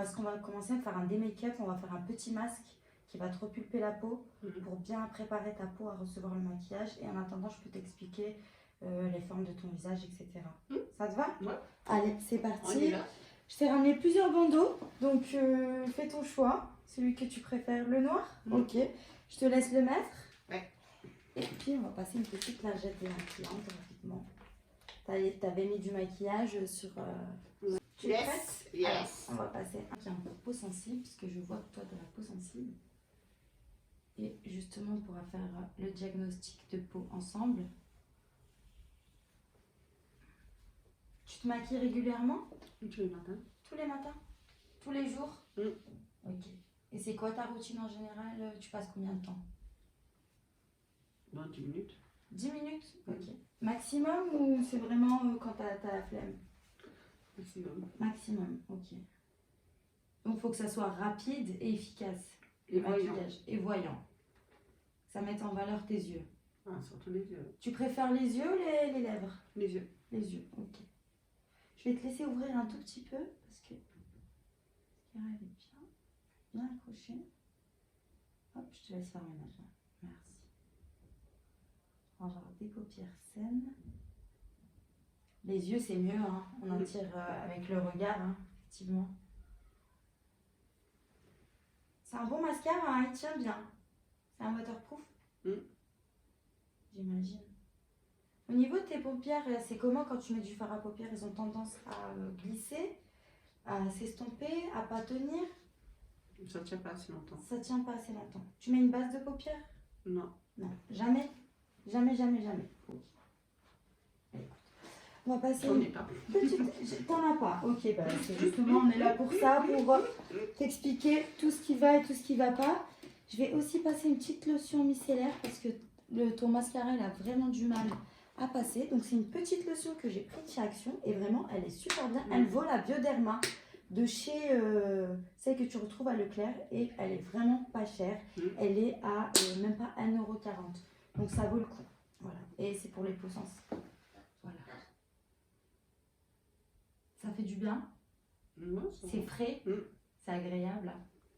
ce qu'on va commencer à faire un démake-up, on va faire un petit masque qui va te repulper la peau pour bien préparer ta peau à recevoir le maquillage. Et en attendant, je peux t'expliquer les formes de ton visage, etc. Ça te va? Ouais. Allez, c'est On y parti. va. Je t'ai ramené plusieurs bandeaux, donc fais ton choix, celui que tu préfères. Le noir? Ok, je te laisse le mettre. Ouais. Et puis on va passer une petite lingette démaquillante rapidement. T'avais mis du maquillage sur... Tu es prête? Yes. Alors, on va passer un qui a une peau sensible, puisque je vois que toi tu as la peau sensible. Et justement, on pourra faire le diagnostic de peau ensemble. Tu te maquilles régulièrement? Tous les matins. Tous les matins? Tous les jours? Ok. Et c'est quoi ta routine en général? Tu passes combien de temps? 10 minutes. 10 minutes? Ok. Maximum ou c'est vraiment quand t'as la flemme? Maximum. Maximum, ok. Donc il faut que ça soit rapide et efficace. Et voyant. Maquillage. Et voyant. Ça met en valeur tes yeux. Ah, surtout les yeux. Tu préfères les yeux ou les lèvres? Les yeux. Les yeux, ok. Je vais te laisser ouvrir un tout petit peu parce que elle est bien accrochée. Hop, je te laisse faire le ménage. Merci. On va avoir des paupières saines. Les yeux, c'est mieux, hein. On en tire avec le regard, hein, effectivement. C'est un bon mascara, hein, il tient bien. C'est un waterproof? J'imagine. Au niveau de tes paupières, c'est comment quand tu mets du fard à paupières? Ils ont tendance à glisser, à s'estomper, à pas tenir? Ça tient pas assez longtemps. Ça tient pas assez longtemps. Tu mets une base de paupières? Non. Non, jamais. Jamais, jamais, jamais. Ok. Écoute, on va passer. J'en ai pas. Petite... T'en as pas. Ok, bah c'est justement, on est là pour ça, pour t'expliquer tout ce qui va et tout ce qui va pas. Je vais aussi passer une petite lotion micellaire parce que ton mascara, il a vraiment du mal à passer. Donc c'est une petite lotion que j'ai prise chez Action et vraiment, elle est super bien. Elle vaut la Bioderma de chez celle que tu retrouves à Leclerc et elle est vraiment pas chère. Elle est à même pas 1,40 €. Donc ça vaut le coup. Voilà. Et c'est pour les peaux sensibles. Voilà. Ça fait du bien. C'est frais. C'est agréable.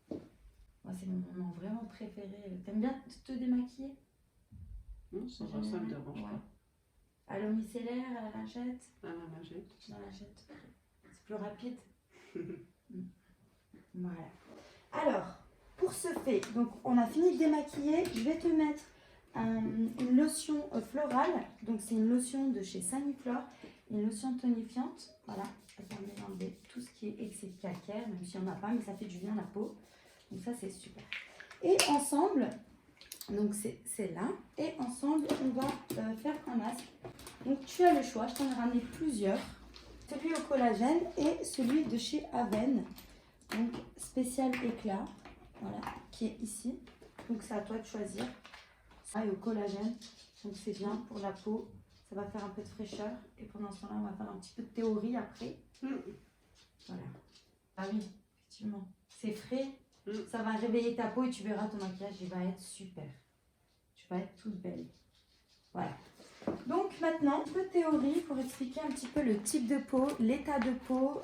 Moi, c'est mon moment vraiment préféré. T'aimes bien te démaquiller? Non, ça me dérange pas. À l'eau micellaire, à la lingette? À la lingette. Dans la lingette. C'est plus rapide. Voilà. Alors, pour ce fait, donc on a fini de démaquiller. Je vais te mettre une lotion florale. Donc c'est une lotion de chez Saniflore. Une lotion tonifiante. Voilà. Ça permet d'enlever tout ce qui est excès de calcaire, même s'il n'y en a pas, mais ça fait du bien à la peau. Donc ça c'est super. Et ensemble, donc c'est là. Et ensemble, on va faire un masque. Donc tu as le choix. Je t'en ai ramené plusieurs. Celui au collagène et celui de chez Aven. Donc spécial éclat. Voilà, qui est ici. Donc c'est à toi de choisir. Ça est au collagène. Donc c'est bien pour la peau. Ça va faire un peu de fraîcheur. Et pendant ce temps-là, on va faire un petit peu de théorie après. Voilà. Ah oui, effectivement. C'est frais. Ça va réveiller ta peau et tu verras ton maquillage, il va être super. Tu vas être toute belle. Voilà. Donc maintenant, un peu de théorie pour expliquer un petit peu le type de peau, l'état de peau,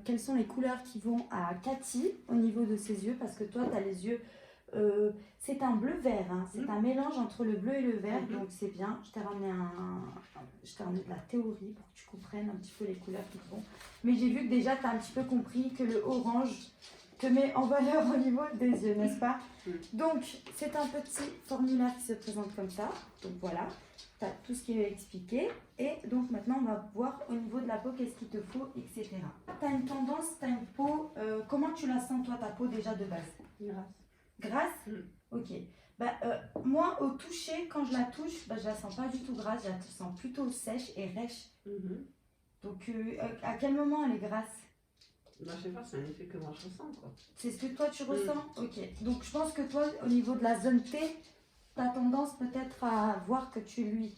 quelles sont les couleurs qui vont à Cathy au niveau de ses yeux. Parce que toi, tu as les yeux... c'est un bleu-vert, hein. C'est un mélange entre le bleu et le vert, donc c'est bien. Je t'ai ramené de la théorie pour que tu comprennes un petit peu les couleurs qui font. Mais j'ai vu que déjà, tu as un petit peu compris que le orange te met en valeur au niveau des yeux, n'est-ce pas? Donc, c'est un petit formulaire qui se présente comme ça. Donc voilà, tu as tout ce qui est expliqué. Et donc maintenant, on va voir au niveau de la peau, qu'est-ce qu'il te faut, etc. Tu as une tendance, tu as une peau... comment tu la sens, toi, ta peau déjà de base? Grasse. Grasse? Ok. Bah, moi, au toucher, quand je la touche, bah, je la sens pas du tout grasse, je la sens plutôt sèche et rêche. Donc, à quel moment elle est grasse? Bah, je sais pas, c'est un effet que moi je ressens, quoi. C'est ce que toi tu ressens? Ok. Donc, je pense que toi, au niveau de la zone T, tu as tendance peut-être à voir que tu es lui,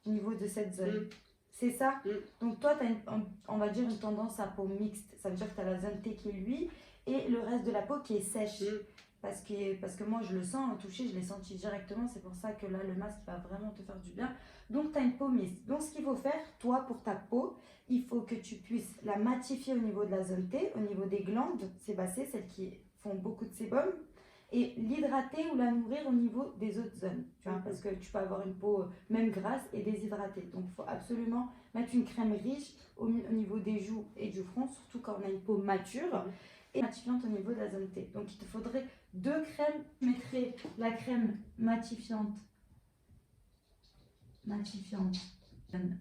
au niveau de cette zone. C'est ça? Donc, toi, tu as, on va dire, une tendance à peau mixte. Ça veut dire que tu as la zone T qui est lui et le reste de la peau qui est sèche. parce que moi je le sens au toucher, je l'ai senti directement, c'est pour ça que là le masque va vraiment te faire du bien. Donc tu as une peau mixte. Donc ce qu'il faut faire, toi pour ta peau, il faut que tu puisses la matifier au niveau de la zone T, au niveau des glandes sébacées, celles qui font beaucoup de sébum, et l'hydrater ou la nourrir au niveau des autres zones, tu vois, parce que tu peux avoir une peau même grasse et déshydratée. Donc il faut absolument mettre une crème riche au niveau des joues et du front, surtout quand on a une peau mature, et matifiante au niveau de la zone T. Donc il te faudrait 2 crèmes. Je mettrai la crème matifiante zone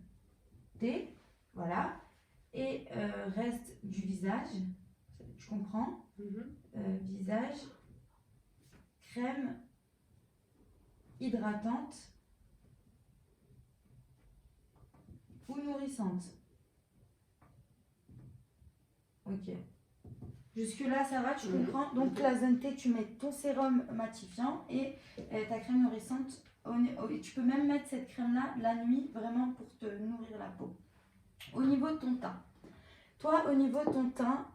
T, voilà, et reste du visage, tu comprends, visage, crème hydratante ou nourrissante. Ok. Jusque-là, ça va, tu comprends? Donc, la zone T, tu mets ton sérum matifiant et ta crème nourrissante. Tu peux même mettre cette crème-là la nuit, vraiment pour te nourrir la peau. Au niveau de ton teint. Toi, au niveau de ton teint,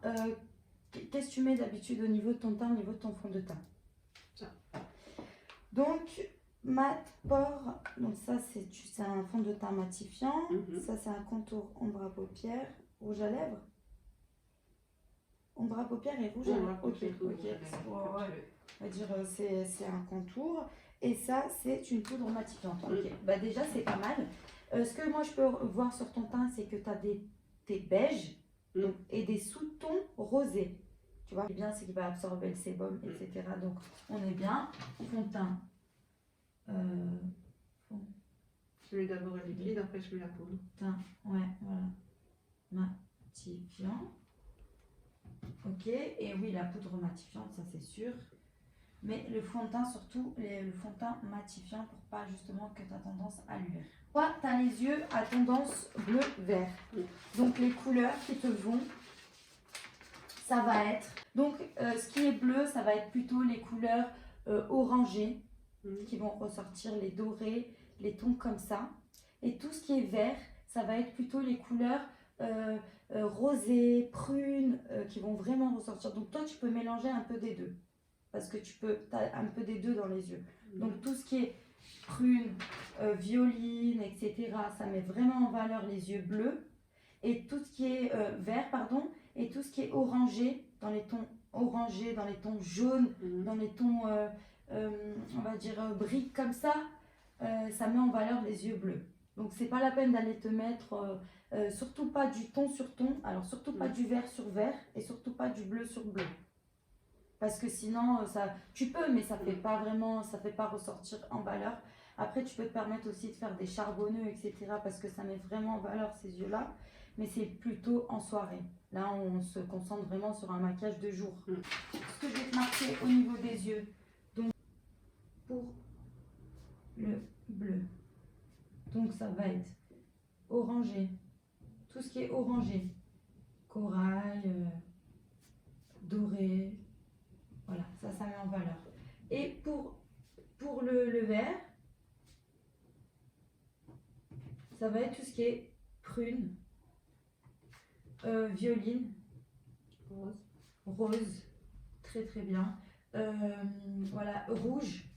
qu'est-ce que tu mets d'habitude au niveau de ton teint, au niveau de ton fond de teint? Ça. Donc, mat, pore, donc ça c'est un fond de teint matifiant, ça c'est un contour ombre à paupières, rouge à lèvres. Ombre à paupières et rouge à lèvres. Ok. On va dire c'est un contour et ça c'est une poudre matifiante. Ok, bah déjà c'est pas mal. Ce que moi je peux voir sur ton teint, c'est que tu as des beiges donc, et des sous-tons rosés. Tu vois, ce qui est bien, c'est qu'il va absorber le sébum, etc. Donc on est bien. Fond de teint. Je mets d'abord le liquide, après je mets la poudre. Teint, ouais, voilà. Matifiant. Ok, et oui, la poudre matifiante, ça c'est sûr. Mais le fond de teint, surtout, le fond de teint matifiant pour pas justement que tu as tendance à l'UR. Toi, tu as les yeux à tendance bleu-vert. Donc les couleurs qui te vont, ça va être... Donc ce qui est bleu, ça va être plutôt les couleurs orangées qui vont ressortir, les dorés, les tons comme ça. Et tout ce qui est vert, ça va être plutôt les couleurs rosées, prunes, qui vont vraiment ressortir. Donc toi, tu peux mélanger un peu des deux. Parce que tu as un peu des deux dans les yeux. Donc tout ce qui est prune, violine, etc., ça met vraiment en valeur les yeux bleus. Et tout ce qui est vert, pardon, et tout ce qui est orangé, dans les tons orangés, dans les tons jaunes, dans les tons, on va dire, briques comme ça met en valeur les yeux bleus. Donc c'est pas la peine d'aller te mettre, surtout pas du ton sur ton, alors surtout pas du vert sur vert, et surtout pas du bleu sur bleu. Parce que sinon, tu peux, mais ça fait pas vraiment, ça fait pas ressortir en valeur. Après, tu peux te permettre aussi de faire des charbonneux, etc. Parce que ça met vraiment en valeur ces yeux-là. Mais c'est plutôt en soirée. Là, on se concentre vraiment sur un maquillage de jour. Ce que je vais te marquer au niveau des yeux. Donc, pour le bleu. Donc, ça va être orangé. Tout ce qui est orangé. Corail, doré. Voilà, ça met en valeur. Et pour le vert, ça va être tout ce qui est prune, violine, rose, très très bien. Voilà, rouge.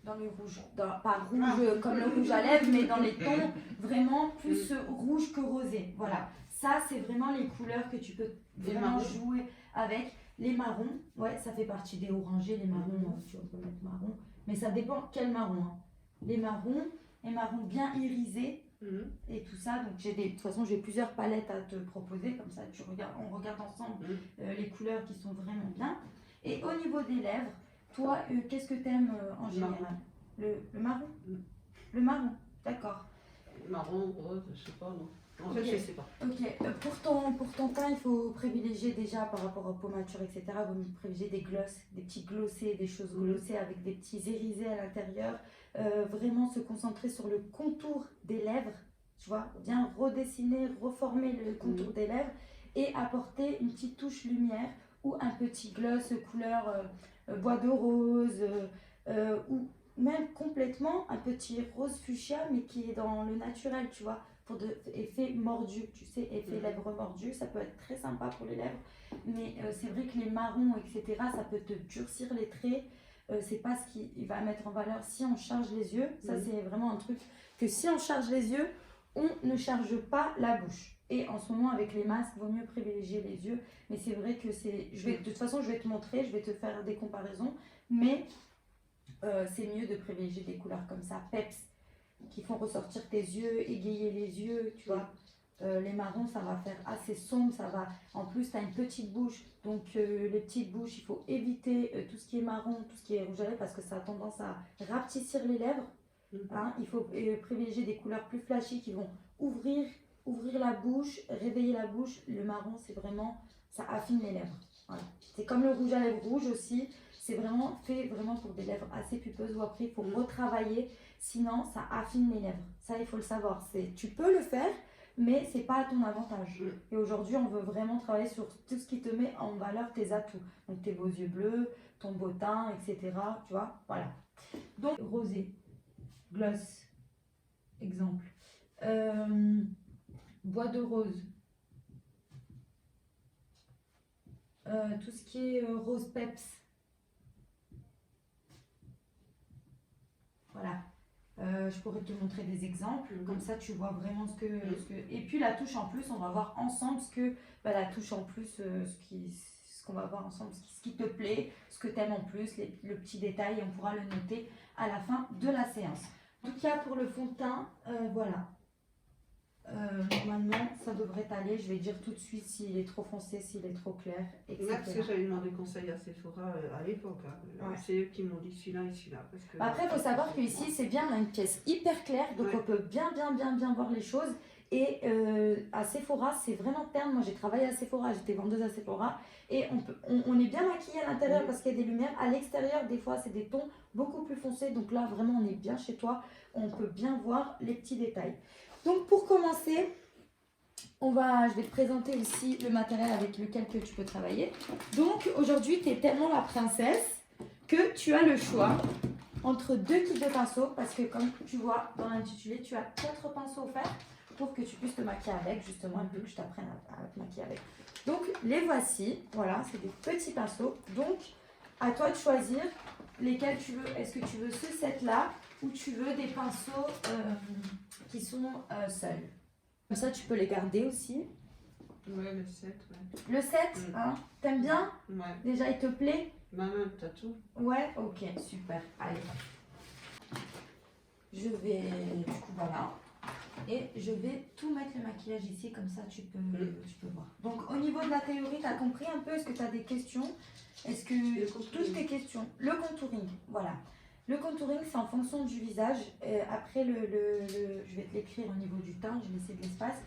Dans le rouge, pas rouge comme le rouge à lèvres, mais dans les tons vraiment plus rouge que rosé. Voilà, ça c'est vraiment les couleurs que tu peux vraiment jouer avec. Les marrons, ouais, ça fait partie des orangés, les marrons, tu peux mettre marron, mais ça dépend quel marron. Hein. Les marrons bien irisés et tout ça. Donc de toute façon, j'ai plusieurs palettes à te proposer, comme ça on regarde ensemble les couleurs qui sont vraiment bien. Et au niveau des lèvres, toi, qu'est-ce que tu aimes en général? Le marron. Le marron, d'accord. Marron, rose, je sais pas, non. En fait, je sais pas. Ok, pour ton teint, il faut privilégier déjà par rapport aux peaux matures, etc. Il faut privilégier des glosses, des petits glossés, des choses glossées avec des petits irisés à l'intérieur. Vraiment se concentrer sur le contour des lèvres, tu vois, bien redessiner, reformer le contour des lèvres et apporter une petite touche lumière ou un petit gloss couleur bois de rose ou même complètement un petit rose fuchsia mais qui est dans le naturel, tu vois. pour de effet mordu, tu sais, effet lèvres mordues, ça peut être très sympa pour les lèvres, mais c'est vrai que les marrons, etc., ça peut te durcir les traits, c'est pas ce qui va mettre en valeur si on charge les yeux, ça c'est vraiment un truc que si on charge les yeux, on ne charge pas la bouche. Et en ce moment, avec les masques, il vaut mieux privilégier les yeux. Mais c'est vrai que c'est... de toute façon, je vais te montrer, je vais te faire des comparaisons. Mais c'est mieux de privilégier des couleurs comme ça, peps, qui font ressortir tes yeux, égayer les yeux, tu vois. Les marrons, ça va faire assez sombre, ça va... En plus, tu as une petite bouche, donc les petites bouches, il faut éviter tout ce qui est marron, tout ce qui est rouge à lèvres, parce que ça a tendance à rapetissir les lèvres. Hein, il faut privilégier des couleurs plus flashy qui vont ouvrir la bouche, réveiller la bouche. Le marron, c'est vraiment, ça affine les lèvres. Voilà. C'est comme le rouge à lèvres rouge aussi. C'est vraiment fait vraiment pour des lèvres assez pulpeuses ou après il faut retravailler. Sinon, ça affine les lèvres. Ça, il faut le savoir. Tu peux le faire, mais c'est pas à ton avantage. Et aujourd'hui, on veut vraiment travailler sur tout ce qui te met en valeur tes atouts. Donc tes beaux yeux bleus, ton beau teint, etc. Tu vois, voilà. Donc, rosé. Gloss, exemple. Bois de rose. Tout ce qui est rose peps. Voilà. Je pourrais te montrer des exemples. Comme ça, tu vois vraiment ce que... Et puis la touche en plus, on va voir ensemble la touche en plus, ce qu'on va voir ensemble, ce qui te plaît, ce que tu aimes en plus, le petit détail. On pourra le noter à la fin de la séance. En tout cas, pour le fond de teint, voilà. Normalement, ça devrait aller. Je vais dire tout de suite s'il est trop foncé, s'il est trop clair, etc. Là, parce que j'avais demandé conseil à Sephora à l'époque. Hein. Ouais. C'est eux qui m'ont dit celui-là et celui-là. Après, il faut savoir qu'ici, c'est bien, on a une pièce hyper claire, donc on peut bien voir les choses. Et à Sephora, c'est vraiment terne. Moi, j'ai travaillé à Sephora, j'étais vendeuse à Sephora. Et on est bien maquillé à l'intérieur parce qu'il y a des lumières. À l'extérieur, des fois, c'est des tons beaucoup plus foncés. Donc là, vraiment, on est bien chez toi. On peut bien voir les petits détails. Donc, pour commencer, je vais te présenter aussi le matériel avec lequel que tu peux travailler. Donc, aujourd'hui, tu es tellement la princesse que tu as le choix entre 2 kits de pinceaux. Parce que, comme tu vois dans l'intitulé, tu as 4 pinceaux offerts pour que tu puisses te maquiller avec, justement, et que je t'apprenne à te maquiller avec. Donc, les voici. Voilà, c'est des petits pinceaux. Donc, à toi de choisir lesquels tu veux. Est-ce que tu veux ce set-là ou tu veux des pinceaux qui sont seuls. Comme ça, tu peux les garder aussi. Ouais, le set, ouais. Le set, hein, t'aimes bien? Ouais. Déjà, il te plaît? Même, t'as tout. Ouais, ok, super. Allez. Je vais, du coup, voilà. Et je vais tout mettre le maquillage ici, comme ça, tu peux voir. Donc, au niveau de la théorie, tu as compris un peu? Est-ce que tu as des questions? Est-ce que toutes tes questions? Le contouring, voilà. Le contouring, c'est en fonction du visage. Après, je vais te l'écrire au niveau du teint, je vais laisser de l'espace.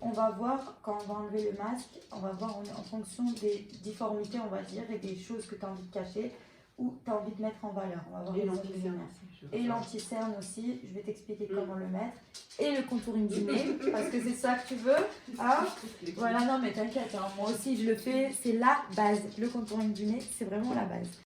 On va voir, quand on va enlever le masque, on va voir en fonction des difformités, on va dire, et des choses que tu as envie de cacher ou tu as envie de mettre en valeur. On va voir et l'anti-cerne aussi. Et l'anti-cerne aussi, je vais t'expliquer comment le mettre. Et le contouring du nez, parce que c'est ça que tu veux. Hein? Voilà, non mais t'inquiète, hein, moi aussi je le fais, c'est la base. Le contouring du nez, c'est vraiment la base.